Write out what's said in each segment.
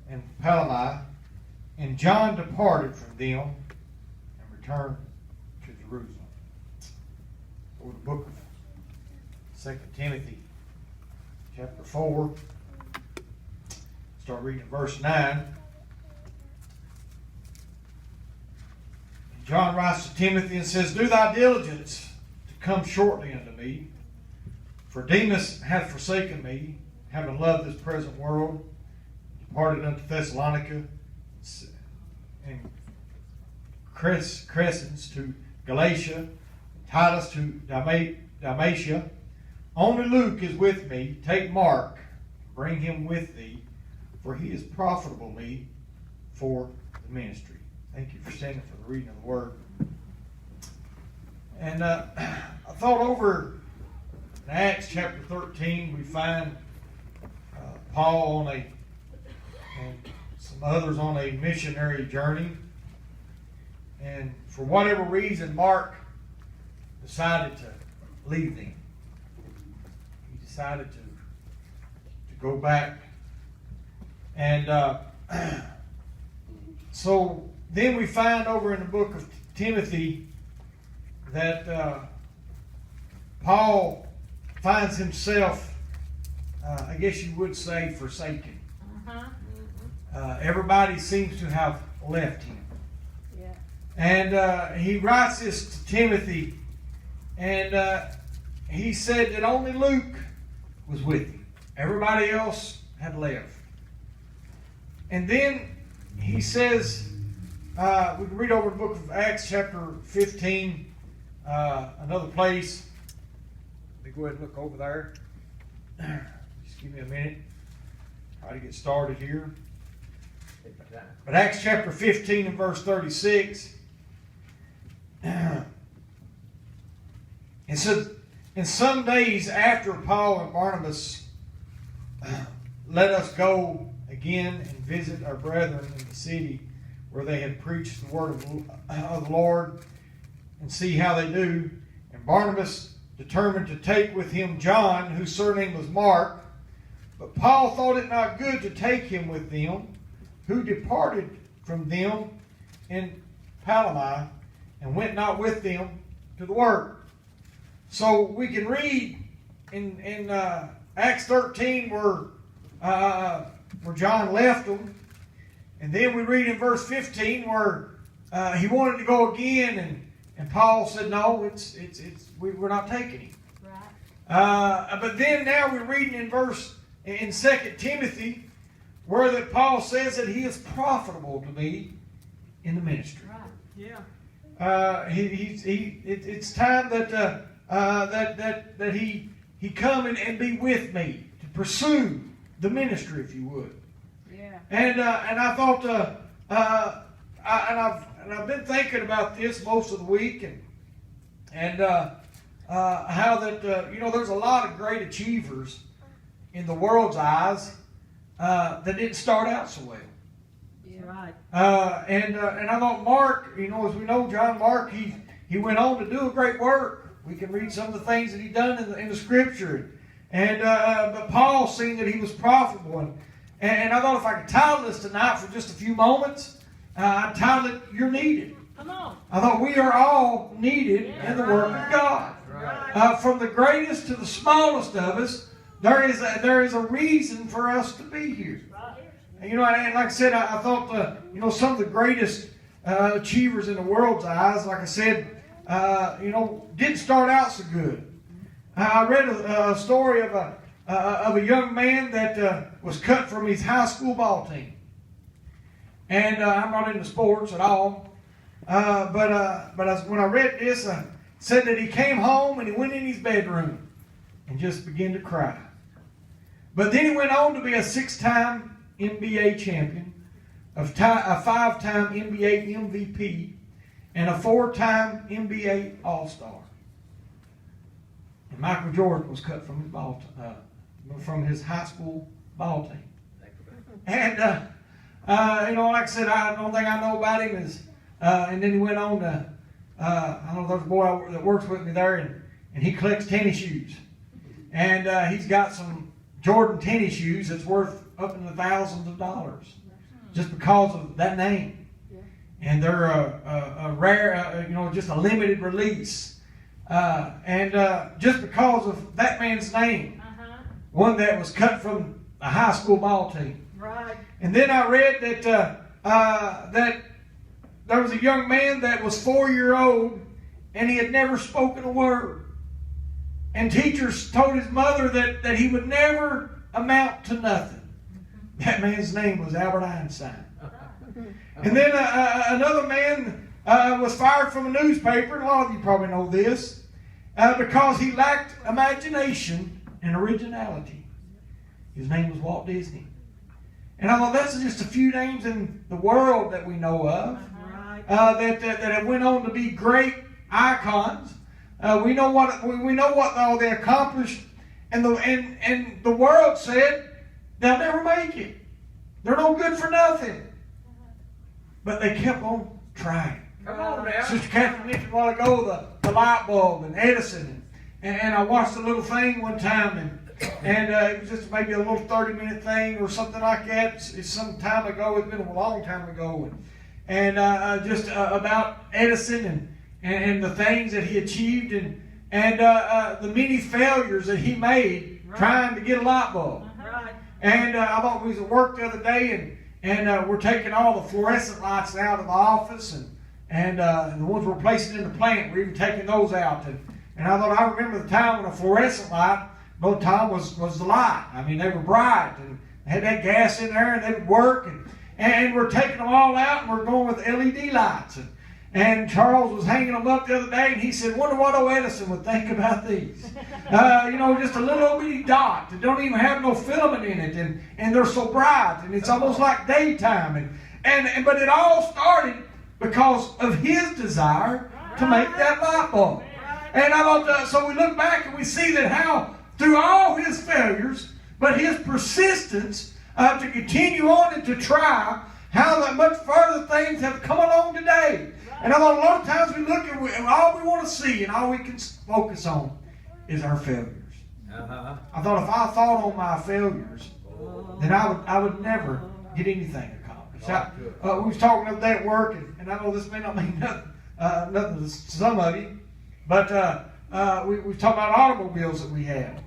and Palamai. And John departed from them and returned to Jerusalem. Or the book of 2 Timothy, chapter 4. Start reading verse 9. And John writes to Timothy and says, Do thy diligence to come shortly unto me. For Demas hath forsaken me, having loved this present world, departed unto Thessalonica, and Crescens to Galatia, Titus to Dalmatia. Only Luke is with me. Take Mark, bring him with thee, for he is profitable me for the ministry. Thank you for standing for the reading of the word. And I thought over in Acts chapter 13, we find Paul and some others on a missionary journey. And for whatever reason, Mark decided to leave them. He decided to go back. And so then we find over in the book of Timothy that Paul finds himself, I guess you would say, forsaken. Everybody seems to have left him. Yeah. And he writes this to Timothy, and he said that only Luke was with him. Everybody else had left. And then he says, we can read over the book of Acts chapter 15, another place. Let me go ahead and look over there. Just give me a minute. Try to get started here. But Acts chapter 15 and verse 36. It said, and some days after Paul and Barnabas let us go again and visit our brethren in the city where they had preached the word of the Lord, and see how they do. And Barnabas determined to take with him John, whose surname was Mark. But Paul thought it not good to take him with them, who departed from them in Palamai, and went not with them to the work. So we can read in Acts 13 where John left them, and then we read in verse 15 where he wanted to go again, and Paul said, "No, we're not taking him." Right. But then now we're reading in 2 Timothy where that Paul says that he is profitable to me in the ministry. Right. Yeah. It's time that he come and be with me to pursue the ministry, if you would. Yeah. And I thought, I've been thinking about this most of the week, and how that there's a lot of great achievers in the world's eyes that didn't start out so well. Yeah. Right. And I thought Mark, as we know, John Mark, he went on to do a great work. We can read some of the things that he done in the Scripture, but Paul seen that he was profitable, and I thought if I could title this tonight for just a few moments, I'd title it "You're Needed." Come on. I thought we are all needed in the work of God. Right. From the greatest to the smallest of us, there is a reason for us to be here. And, and like I said, I thought some of the greatest achievers in the world's eyes, like I said, didn't start out so good. I read a story of a young man that was cut from his high school ball team. And I'm not into sports at all, but when I read this, said that he came home and he went in his bedroom and just began to cry. But then he went on to be a 6-time NBA champion, a 5-time NBA MVP, and a 4-time NBA All-Star. And Michael Jordan was cut from his from his high school ball team. And like I said, the only thing I know about him is, and then he went on to, I know there's a boy that works with me there, and he collects tennis shoes, and he's got some Jordan tennis shoes that's worth up in the thousands of dollars. just because of that name. And they're a rare, just a limited release. And just because of that man's name, one that was cut from a high school ball team. Right. And then I read that there was a young man that was 4-year-old and he had never spoken a word. And teachers told his mother that he would never amount to nothing. That man's name was Albert Einstein. And then another man was fired from a newspaper, and a lot of you probably know this, because he lacked imagination and originality. His name was Walt Disney. And I thought that's just a few names in the world that we know of that have went on to be great icons. We know what all they accomplished, and the world said they'll never make it. They're no good for nothing. But they kept on trying. Come on now. Sister Catherine mentioned a while ago the light bulb and Edison, and I watched a little thing one time, and it was just maybe a little 30-minute thing or something like that. It's some time ago. It's been a long time ago, and just about Edison and the things that he achieved and the many failures that he made trying to get a light bulb. And I thought we was at work the other day, and we're taking all the fluorescent lights out of the office, and the ones we're placing in the plant, we're even taking those out. And I thought, I remember the time when a fluorescent light, both time was the light. I mean, they were bright, and they had that gas in there, and they would work. And we're taking them all out, and we're going with LED lights. And Charles was hanging them up the other day, and he said, wonder what old Edison would think about these. Just a little old bitty dot that don't even have no filament in it, and they're so bright, and it's almost like daytime. But it all started because of his desire to make that light bulb. And I thought, so we look back and we see that how through all his failures, but his persistence to continue on and to try, how that much further things have come along today. And I thought a lot of times we look and all we want to see and all we can focus on is our failures. I thought if I thought on my failures, then I would never get anything accomplished. We was talking the other day at work, and I know this may not mean nothing to some of you, but we was talking about automobiles that we had.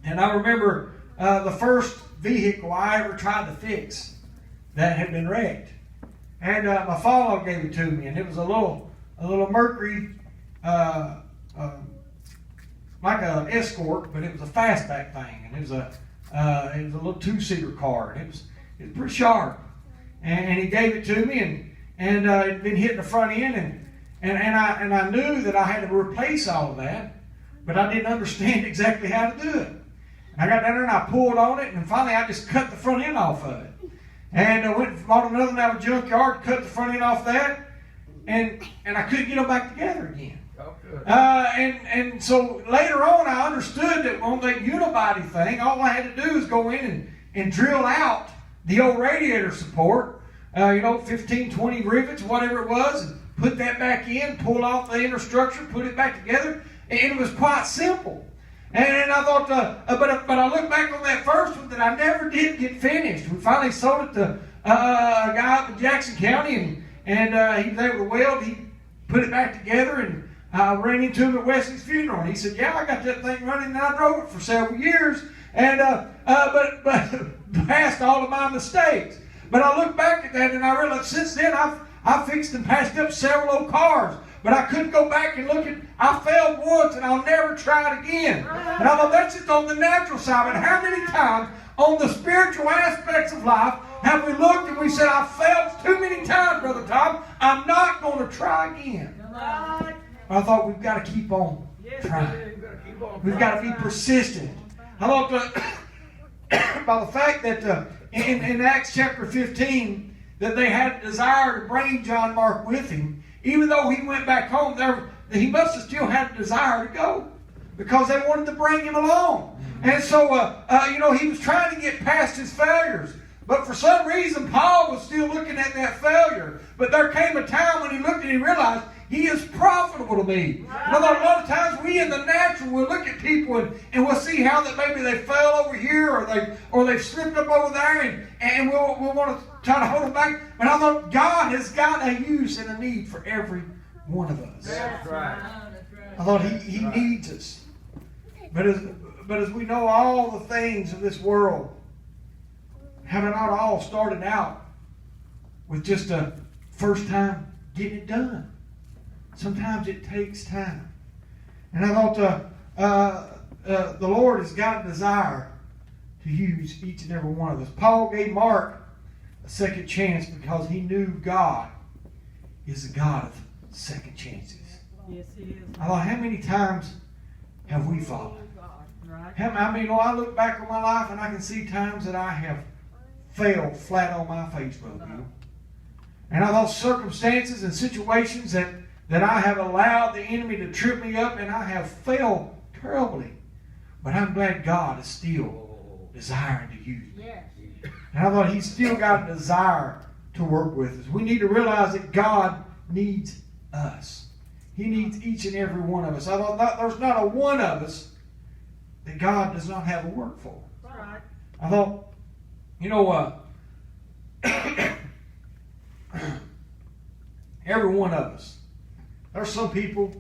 And I remember the first vehicle I ever tried to fix that had been wrecked. And my father gave it to me, and it was a little Mercury, like an Escort, but it was a fastback thing, and it was a little 2-seater car, and it was pretty sharp. And he gave it to me, and it'd been hitting the front end, and I knew that I had to replace all of that, but I didn't understand exactly how to do it. And I got down there and I pulled on it, and finally I just cut the front end off of it. And I went and bought another one out of a junkyard, cut the front end off that, and I couldn't get them back together again. And so later on I understood that on that unibody thing, all I had to do was go in and drill out the old radiator support, 15, 20 rivets, whatever it was, and put that back in, pull off the inner structure, put it back together, and it was quite simple. And I thought, but I look back on that first one that I never did get finished. We finally sold it to a guy up in Jackson County, and he was able to weld. He put it back together, and I ran into him at Wesley's funeral. And he said, "Yeah, I got that thing running, and I drove it for several years, and but past all of my mistakes." But I look back at that, and I realized since then I've fixed and patched up several old cars. But I couldn't go back and look at, I failed once and I'll never try it again. And I thought that's just on the natural side. But how many times on the spiritual aspects of life have we looked and we said, I failed too many times, Brother Tom. I'm not going to try again. I thought we've got to keep on trying. We've got to be persistent. I thought by the fact that in Acts chapter 15 that they had a desire to bring John Mark with him. Even though he went back home, he must have still had a desire to go because they wanted to bring him along. And so, he was trying to get past his failures. But for some reason, Paul was still looking at that failure. But there came a time when he looked and he realized, he is profitable to me. And a lot of times we in the natural will look at people and we'll see how that maybe they fell over here or they've slipped up over there and we'll want to trying to hold them back. But I thought God has got a use and a need for every one of us. That's right. I thought He needs us. But as we know, all the things of this world have not all started out with just a first time getting it done. Sometimes it takes time. And I thought the Lord has got a desire to use each and every one of us. Paul gave Mark a second chance because he knew God is a God of second chances. Yes, He is. I thought, how many times have we fallen? Right. I mean, I look back on my life and I can see times that I have fell flat on my face, Brother Bill. And I thought circumstances and situations that I have allowed the enemy to trip me up, and I have failed terribly. But I'm glad God is still desiring to use me. Yes. And I thought He's still got a desire to work with us. We need to realize that God needs us. He needs each and every one of us. I thought there's not a one of us that God does not have a work for. Right. I thought, every one of us. There's some people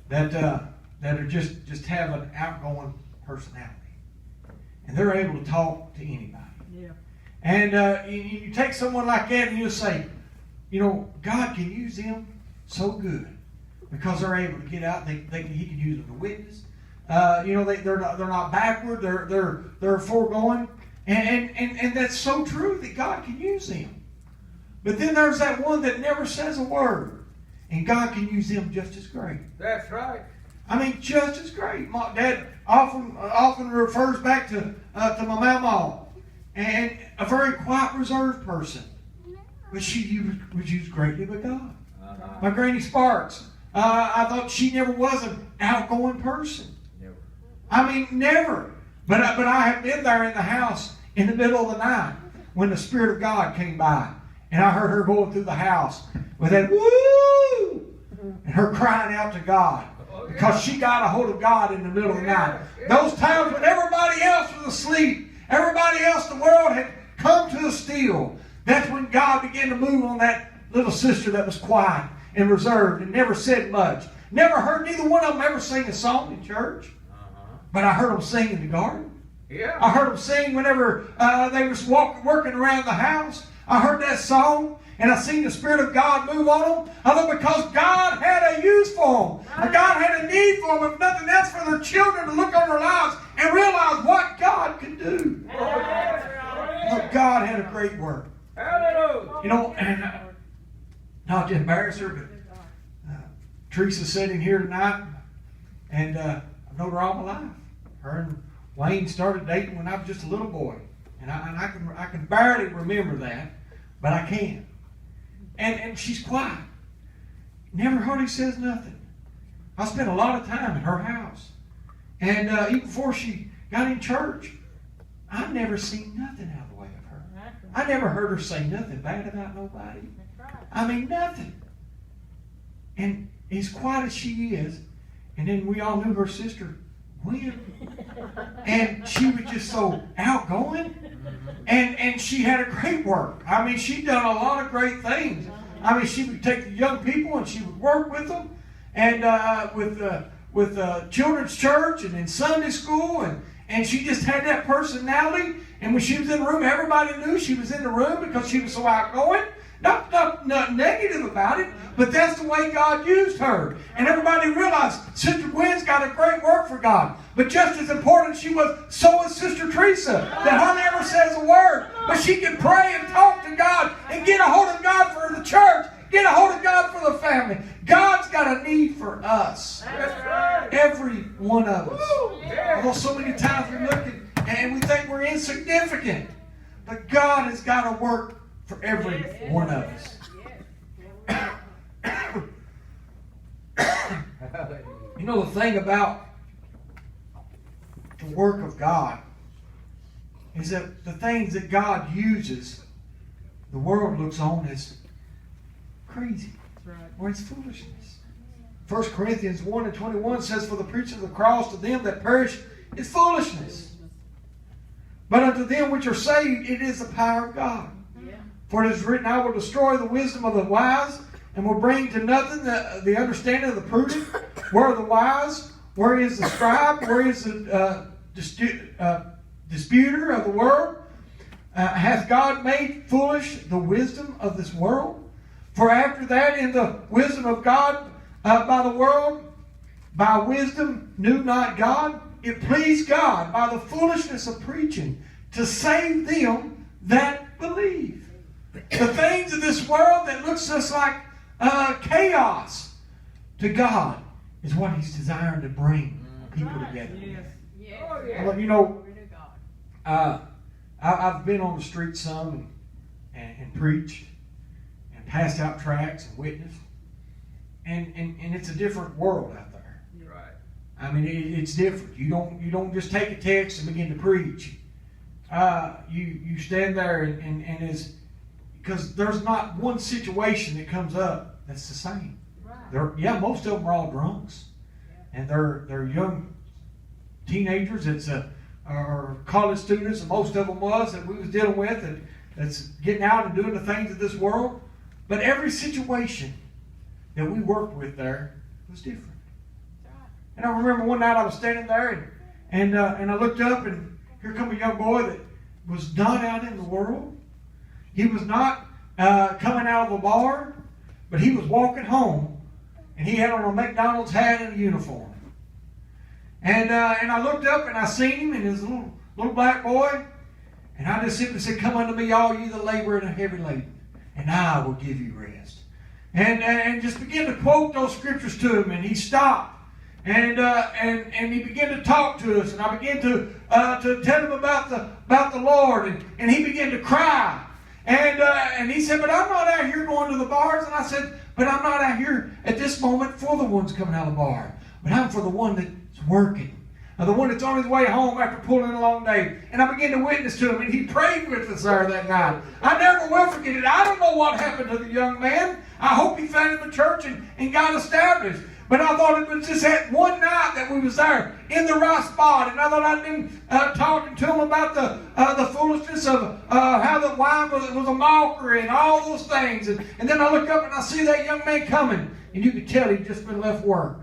that are just have an outgoing personality, and they're able to talk to anybody. Yeah. And you take someone like that and you say, God can use them so good because they're able to get out. He can use them to witness. They're not backward. They're foregoing, and that's so true that God can use them. But then there's that one that never says a word, and God can use them just as great. That's right. I mean, just as great. My dad often refers back to my mama, and a very quiet, reserved person, but she was used greatly by God. Uh-huh. My Granny Sparks, I thought she never was an outgoing person. Never. I mean, never. But I have been there in the house in the middle of the night when the Spirit of God came by, and I heard her going through the house with that woo, and her crying out to God because she got a hold of God in the middle of the night. Those times when everybody else was asleep, everybody else in the world had come to a still, that's when God began to move on that little sister that was quiet and reserved and never said much. Never heard neither one of them ever sing a song in church, but I heard them sing in the garden. Yeah. I heard them sing whenever they was working around the house. I heard that song, and I seen the Spirit of God move on them. I thought because God had a use for them. Or God had a need for them, if nothing else, for their children to look on their lives and realize what God could do. Look, God had a great work. Hallelujah. And not to embarrass her, but Teresa's sitting here tonight, and I've known her all my life. Her and Wayne started dating when I was just a little boy, and I can barely remember that, but I can. And she's quiet. Never hardly says nothing. I spent a lot of time at her house, and even before she got in church, I've never seen nothing out of the way of her. I never heard her say nothing bad about nobody. I mean, nothing. And as quiet as she is, and then we all knew her sister, Gwen, and she was just so outgoing, and she had a great work. I mean, she'd done a lot of great things. I mean, she would take the young people and she would work with them, and with children's church and in Sunday school, and she just had that personality. And when she was in the room, everybody knew she was in the room because she was so outgoing. Not negative about it, but that's the way God used her. And everybody realized Sister Gwen's got a great work for God. But just as important she was, so was Sister Teresa, that hardly ever says a word. But she can pray and talk to God and get a hold of God for the church, get a hold of God for the family. God's got a need for us. Every one of us. Although so many times we look and we think we're insignificant. But God has got to work for every one of us. The thing about the work of God is that the things that God uses, the world looks on as crazy, or it's foolishness. 1 Corinthians 1:21 says, "For the preaching of the cross to them that perish is foolishness, but unto them which are saved it is the power of God." For it is written, I will destroy the wisdom of the wise, and will bring to nothing the understanding of the prudent. Where are the wise? Where is the scribe? Where is the disputer of the world? Hath God made foolish the wisdom of this world? For after that, in the wisdom of God, by the world, by wisdom knew not God. It pleased God by the foolishness of preaching to save them that believe. The things of this world that looks just like chaos to God is what He's desiring to bring people together. Yes. Yes. Oh, yeah. Well, you know, I've been on the street some and preached and passed out tracts and witnessed, and it's a different world out there. Right. I mean, it's different. You don't just take a text and begin to preach. You stand there and is because there's not one situation that comes up that's the same. Right. Most of them are all drunks, and they're young teenagers. It's or college students, and most of them was that we was dealing with, and that's getting out and doing the things of this world. But every situation that we worked with there was different. And I remember one night I was standing there, and I looked up, and here come a young boy that was not out in the world. He was not coming out of a bar, but he was walking home, and he had on a McDonald's hat and a uniform. And I looked up, and I seen him, and his little black boy, and I just simply said, "Come unto me, all you that labor and are heavy laden, and I will give you rest." And just began to quote those scriptures to him, and he stopped. And he began to talk to us, and I began to tell him about the Lord, and he began to cry, and he said, "But I'm not out here going to the bars." And I said, "But I'm not out here at this moment for the ones coming out of the bar, but I'm for the one that's working, the one that's on his way home after pulling a long day." And I began to witness to him, and he prayed with us there that night. I never will forget it. I don't know what happened to the young man. I hope he found him a church and got established. But I thought it was just that one night that we was there in the right spot, and I thought I'd been talking to him about the foolishness of how the wine was a mockery and all those things. And then I look up and I see that young man coming, and you could tell he'd just been left work.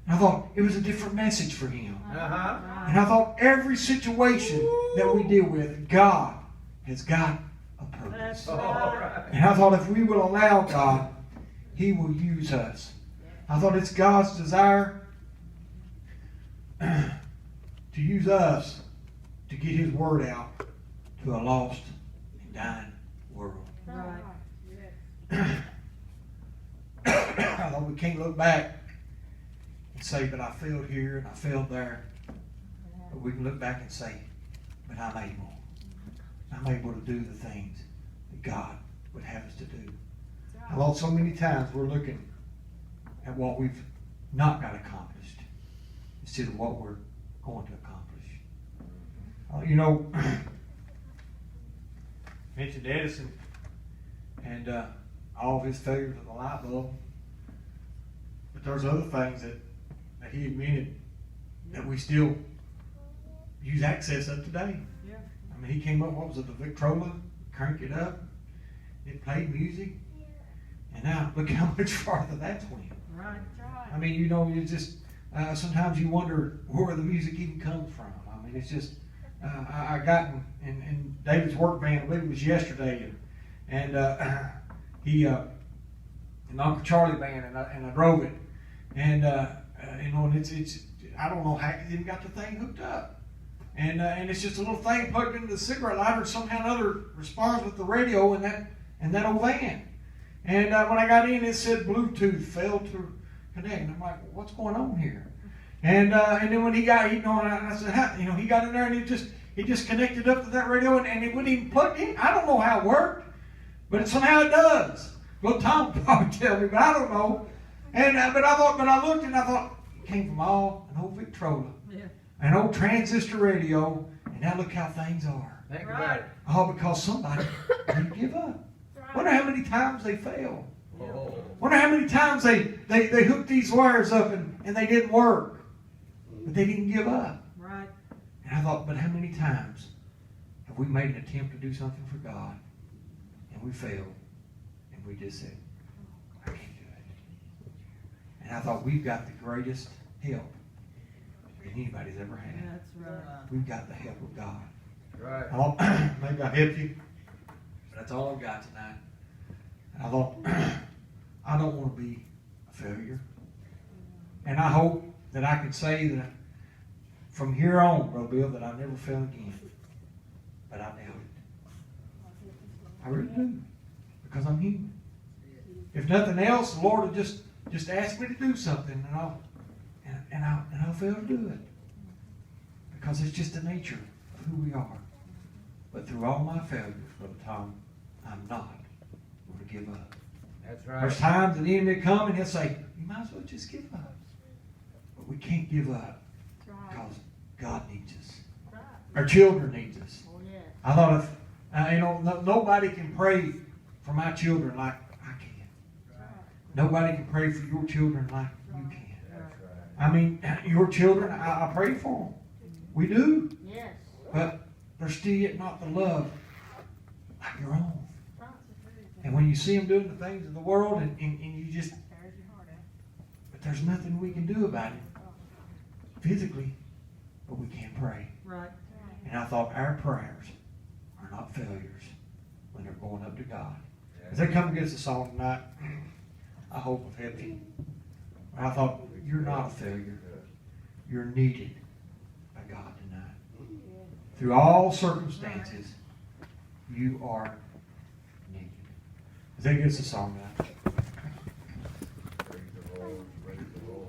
And I thought it was a different message for him. Uh-huh. And I thought every situation that we deal with, God has got a purpose. That's All right. right. And I thought if we will allow God, He will use us. I thought it's God's desire to use us to get His word out to a lost and dying world. Right. I thought we can't look back and say, "But I failed here and I failed there." But we can look back and say, "But I'm able. I'm able to do the things that God would have us to do." I thought so many times we're looking at what we've not got accomplished instead of what we're going to accomplish. You know, mentioned Edison and all of his failures with the light bulb, but there's other things that he invented that we still use access of today. Yeah. I mean, he came up, what was it, the Victrola, crank it up, it played music, and now look how much farther that's went. Right. I mean, you know, you just, sometimes you wonder where the music even comes from. I mean, it's just, I got in David's work van, I believe it was yesterday, and he, in Uncle Charlie van, and I drove it, and you know, and it's, I don't know how he even got the thing hooked up. And it's just a little thing plugged into the cigarette lighter, and somehow or another responds with the radio in that old van. And when I got in, it said Bluetooth failed to connect. And I'm like, well, what's going on here? And then when he got, you know, and I said, how, you know, he got in there and he just connected up to that radio, and it wouldn't even plug in. I don't know how it worked, but somehow it does. Well, Tom would probably tell me, but I don't know. And but I looked and I thought it came from an old Victrola, Yeah. an old transistor radio, and now look how things are. Think Right. about it. All because somebody didn't give up. Wonder how many times they failed. Oh. Wonder how many times they hooked these wires up and they didn't work. But they didn't give up. Right. And I thought, but how many times have we made an attempt to do something for God and we failed, and we just said, I can't do it. And I thought, we've got the greatest help that anybody's ever had. That's right. We've got the help of God. Right. I thought, maybe I helped you, but that's all I've got tonight. And I thought, I don't want to be a failure. And I hope that I can say that from here on, Brother Bill, that I never fail again. But I doubt it. I really do. Because I'm human. If nothing else, the Lord will just ask me to do something, and I'll fail to do it. Because it's just the nature of who we are. But through all my failures, Brother Tom, I'm not going to give up. That's right. There's times that the enemy will come and he'll say, you might as well just give up. But we can't give up because God needs us. Our children need us. Oh, yeah. I thought if, nobody can pray for my children like I can. Nobody can pray for your children like you can. That's right. I mean, your children, I pray for them. We do. Yes. But they're still yet not the love like your own. And when you see them doing the things of the world and you just, but there's nothing we can do about it physically, but we can pray. Right. And I thought our prayers are not failures when they're going up to God. As they come against the song tonight, I hope I've helped you. I thought, you're not a failure. You're needed by God tonight. Through all circumstances, you are needed. As they get us a song tonight. Praise the Lord.